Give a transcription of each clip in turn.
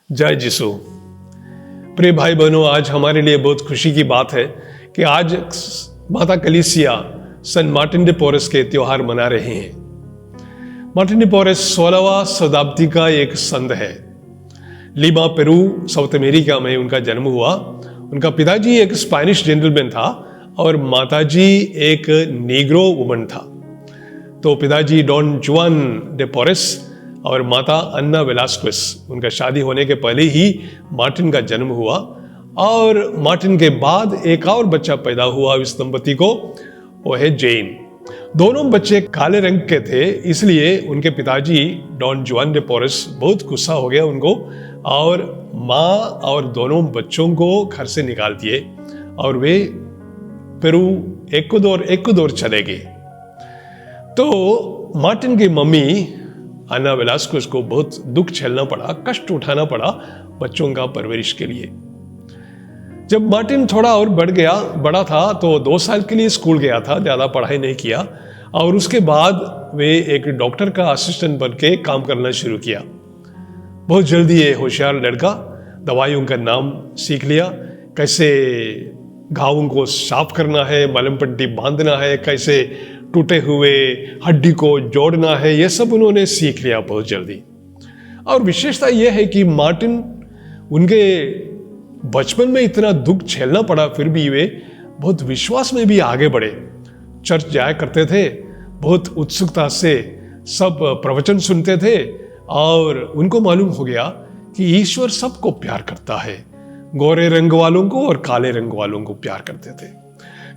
जय जिसु। प्रिय भाई बहनों, आज हमारे लिए बहुत खुशी की बात है कि आज माता कलीसिया सन मार्टिन डे पोरस के त्योहार मना रहे हैं। मार्टिन डे पोरस 16वां शताब्दी का एक संत है। लीमा, पेरू, साउथ अमेरिका में उनका जन्म हुआ। उनका पिताजी एक स्पेनिश जेंटलमैन था और माताजी एक नीग्रो वुमन था। तो पिताजी डॉन जुआन डे पोरस और माता अन्ना वेलास्क्विस, उनका शादी होने के पहले ही मार्टिन का जन्म हुआ। और मार्टिन के बाद एक और बच्चा पैदा हुआ इस दंपति को, वो है जेन। दोनों बच्चे काले रंग के थे, इसलिए उनके पिताजी डॉन जुआन डे पोरस बहुत गुस्सा हो गया उनको, और माँ और दोनों बच्चों को घर से निकाल दिए और वे पेरू एक्वाडोर चले गए। तो मार्टिन की मम्मी अन्ना वेलास्क्विस को बहुत दुख झेलना पड़ा, कष्ट उठाना पड़ा बच्चों का परवरिश के लिए। जब मार्टिन थोड़ा और बड़ा था तो 2 साल के लिए स्कूल गया था, ज़्यादा पढ़ाई नहीं किया। और उसके बाद वे एक डॉक्टर का असिस्टेंट बन के काम करना शुरू किया। बहुत जल्दी ये होशियार लड़का दवाइयों का नाम सीख लिया, कैसे घावों को साफ करना है, मलहम पट्टी बांधना है, कैसे टूटे हुए हड्डी को जोड़ना है, ये सब उन्होंने सीख लिया बहुत जल्दी। और विशेषता यह है कि मार्टिन, उनके बचपन में इतना दुख झेलना पड़ा, फिर भी वे बहुत विश्वास में भी आगे बढ़े। चर्च जाया करते थे, बहुत उत्सुकता से सब प्रवचन सुनते थे और उनको मालूम हो गया कि ईश्वर सबको प्यार करता है, गोरे रंग वालों को और काले रंग वालों को प्यार करते थे।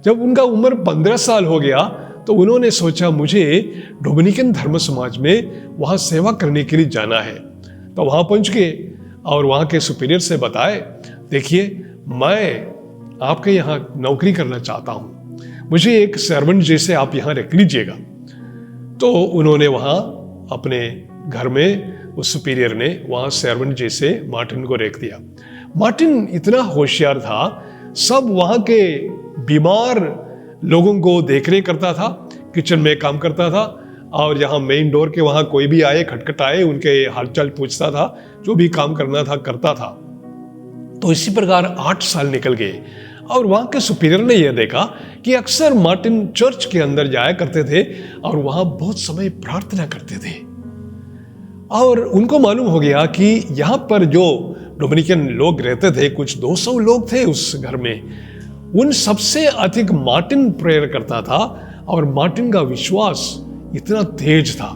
जब उनका उम्र 15 साल हो गया तो उन्होंने सोचा मुझे डोमिनिकन धर्म समाज में वहाँ सेवा करने के लिए जाना है। तो वहाँ पहुँच गए और वहाँ के सुपीरियर से बताए, देखिए मैं आपके यहाँ नौकरी करना चाहता हूँ, मुझे एक सर्वेंट जैसे आप यहाँ रख लीजिएगा। तो उन्होंने वहाँ अपने घर में उस सुपीरियर ने वहाँ सर्वेंट जैसे मार्टिन को रख दिया। मार्टिन इतना होशियार था, सब वहाँ के बीमार लोगों को देखरेख करता था, किचन में काम करता था, और यहाँ मेन डोर के वहाँ कोई भी आए, खटखटाए, उनके हालचाल पूछता था, जो भी काम करना था करता था। तो इसी प्रकार 8 साल निकल गए और वहाँ के सुपीरियर ने यह देखा कि अक्सर मार्टिन चर्च के अंदर जाया करते थे और वहाँ बहुत समय प्रार्थना करते थे। और उनको मालूम हो गया कि यहाँ पर जो डोमिनिकन लोग रहते थे, कुछ 200 लोग थे उस घर में, उन सबसे अधिक मार्टिन प्रेयर करता था और मार्टिन का विश्वास इतना तेज था।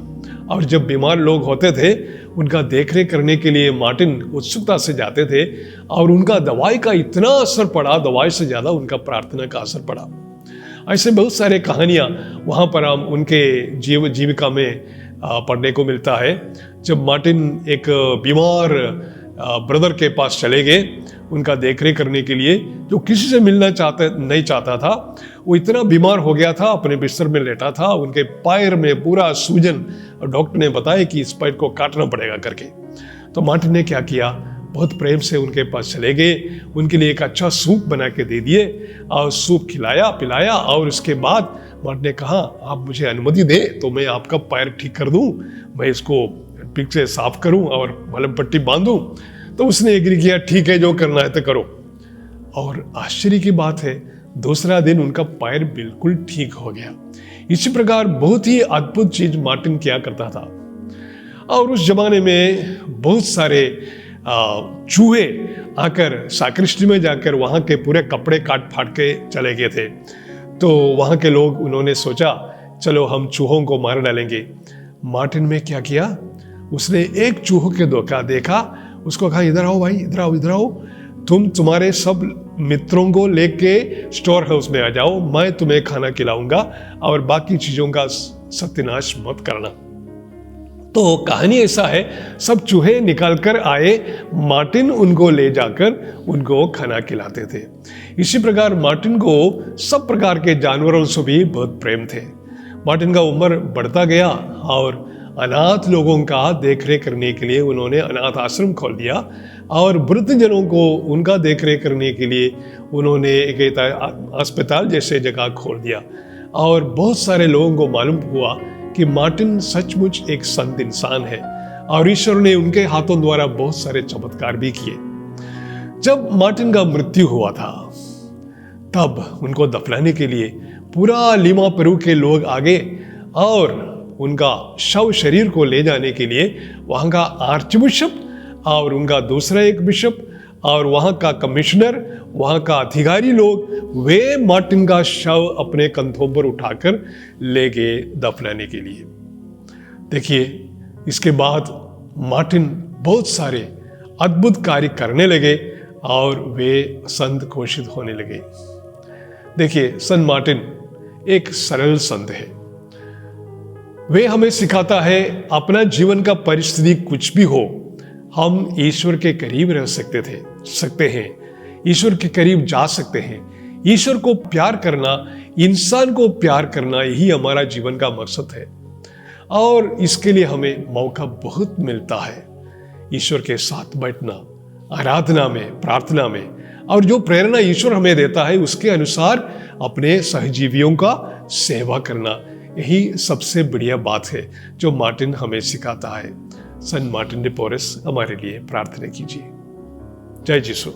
और जब बीमार लोग होते थे उनका देखरेख करने के लिए मार्टिन उत्सुकता से जाते थे और उनका दवाई का इतना असर पड़ा, दवाई से ज़्यादा उनका प्रार्थना का असर पड़ा। ऐसे बहुत सारे कहानियाँ वहाँ पर हम उनके जीविका में पढ़ने को मिलता है। जब मार्टिन एक बीमार ब्रदर के पास चले गए उनका देखरेख करने के लिए, जो किसी से मिलना नहीं चाहता था, वो इतना बीमार हो गया था, अपने बिस्तर में लेटा था, उनके पैर में पूरा सूजन, और डॉक्टर ने बताया कि इस पैर को काटना पड़ेगा करके। तो मार्टिन ने क्या किया, बहुत प्रेम से उनके पास चले गए, उनके लिए एक अच्छा सूप बना के दे दिए और सूप खिलाया पिलाया। और उसके बाद मार्टिन ने कहा, आप मुझे अनुमति दे तो मैं आपका पैर ठीक कर दूं, मैं इसको ठीक से साफ करूं और मलहम पट्टी बांधूं। तो उसने एग्री किया, ठीक है जो करना है तो करो। और आश्चर्य की बात है, दूसरा दिन उनका पैर बिल्कुल ठीक हो गया। इसी प्रकार बहुत ही अद्भुत चीज मार्टिन किया करता था। और उस जमाने में बहुत सारे चूहे आकर साक्रिस्टी में जाकर वहाँ के पूरे कपड़े काट फाट के चले गए थे। तो वहाँ के लोग, उन्होंने सोचा चलो हम चूहों को मार डालेंगे। मार्टिन ने क्या किया, उसने एक चूहों के धोखा देखा, उसको कहा, इधर आओ भाई, इधर आओ, इधर आओ, तुम तुम्हारे सब मित्रों को लेके स्टोर हाउस में आ जाओ, मैं तुम्हें खाना खिलाऊंगा और बाकी चीजों का सत्यानाश मत करना। तो कहानी ऐसा है, सब चूहे निकाल कर आए, मार्टिन उनको ले जाकर उनको खाना खिलाते थे। इसी प्रकार मार्टिन को सब प्रकार के जानवरों से भी बहुत प्रेम थे। मार्टिन का उम्र बढ़ता गया और अनाथ लोगों का देखरेख करने के लिए उन्होंने अनाथ आश्रम खोल दिया और वृद्धजनों को उनका देखरेख करने के लिए उन्होंने एक अस्पताल जैसे जगह खोल दिया। और बहुत सारे लोगों को मालूम हुआ कि मार्टिन सचमुच एक संत इंसान है और ईश्वर ने उनके हाथों द्वारा बहुत सारे चमत्कार भी किए। जब मार्टिन का मृत्यु हुआ था तब उनको दफनाने के लिए पूरा लीमा पेरू के लोग आगे और उनका शव शरीर को ले जाने के लिए वहाँ का आर्च बिशप और उनका दूसरा एक बिशप और वहाँ का कमिश्नर, वहाँ का अधिकारी लोग, वे मार्टिन का शव अपने कंधों पर उठाकर ले गए दफनाने के लिए। देखिए, इसके बाद मार्टिन बहुत सारे अद्भुत कार्य करने लगे और वे संत घोषित होने लगे। देखिए, संत मार्टिन एक सरल संत है। वे हमें सिखाता है अपना जीवन का परिस्थिति कुछ भी हो, हम ईश्वर के करीब रह सकते हैं, ईश्वर के करीब जा सकते हैं। ईश्वर को प्यार करना, इंसान को प्यार करना, यही हमारा जीवन का मकसद है और इसके लिए हमें मौका बहुत मिलता है। ईश्वर के साथ बैठना, आराधना में, प्रार्थना में, और जो प्रेरणा ईश्वर हमें देता है उसके अनुसार अपने सहजीवियों का सेवा करना, यही सबसे बढ़िया बात है जो मार्टिन हमें सिखाता है। संत मार्टिन डे पोरेस हमारे लिए प्रार्थना कीजिए। जय यीशु।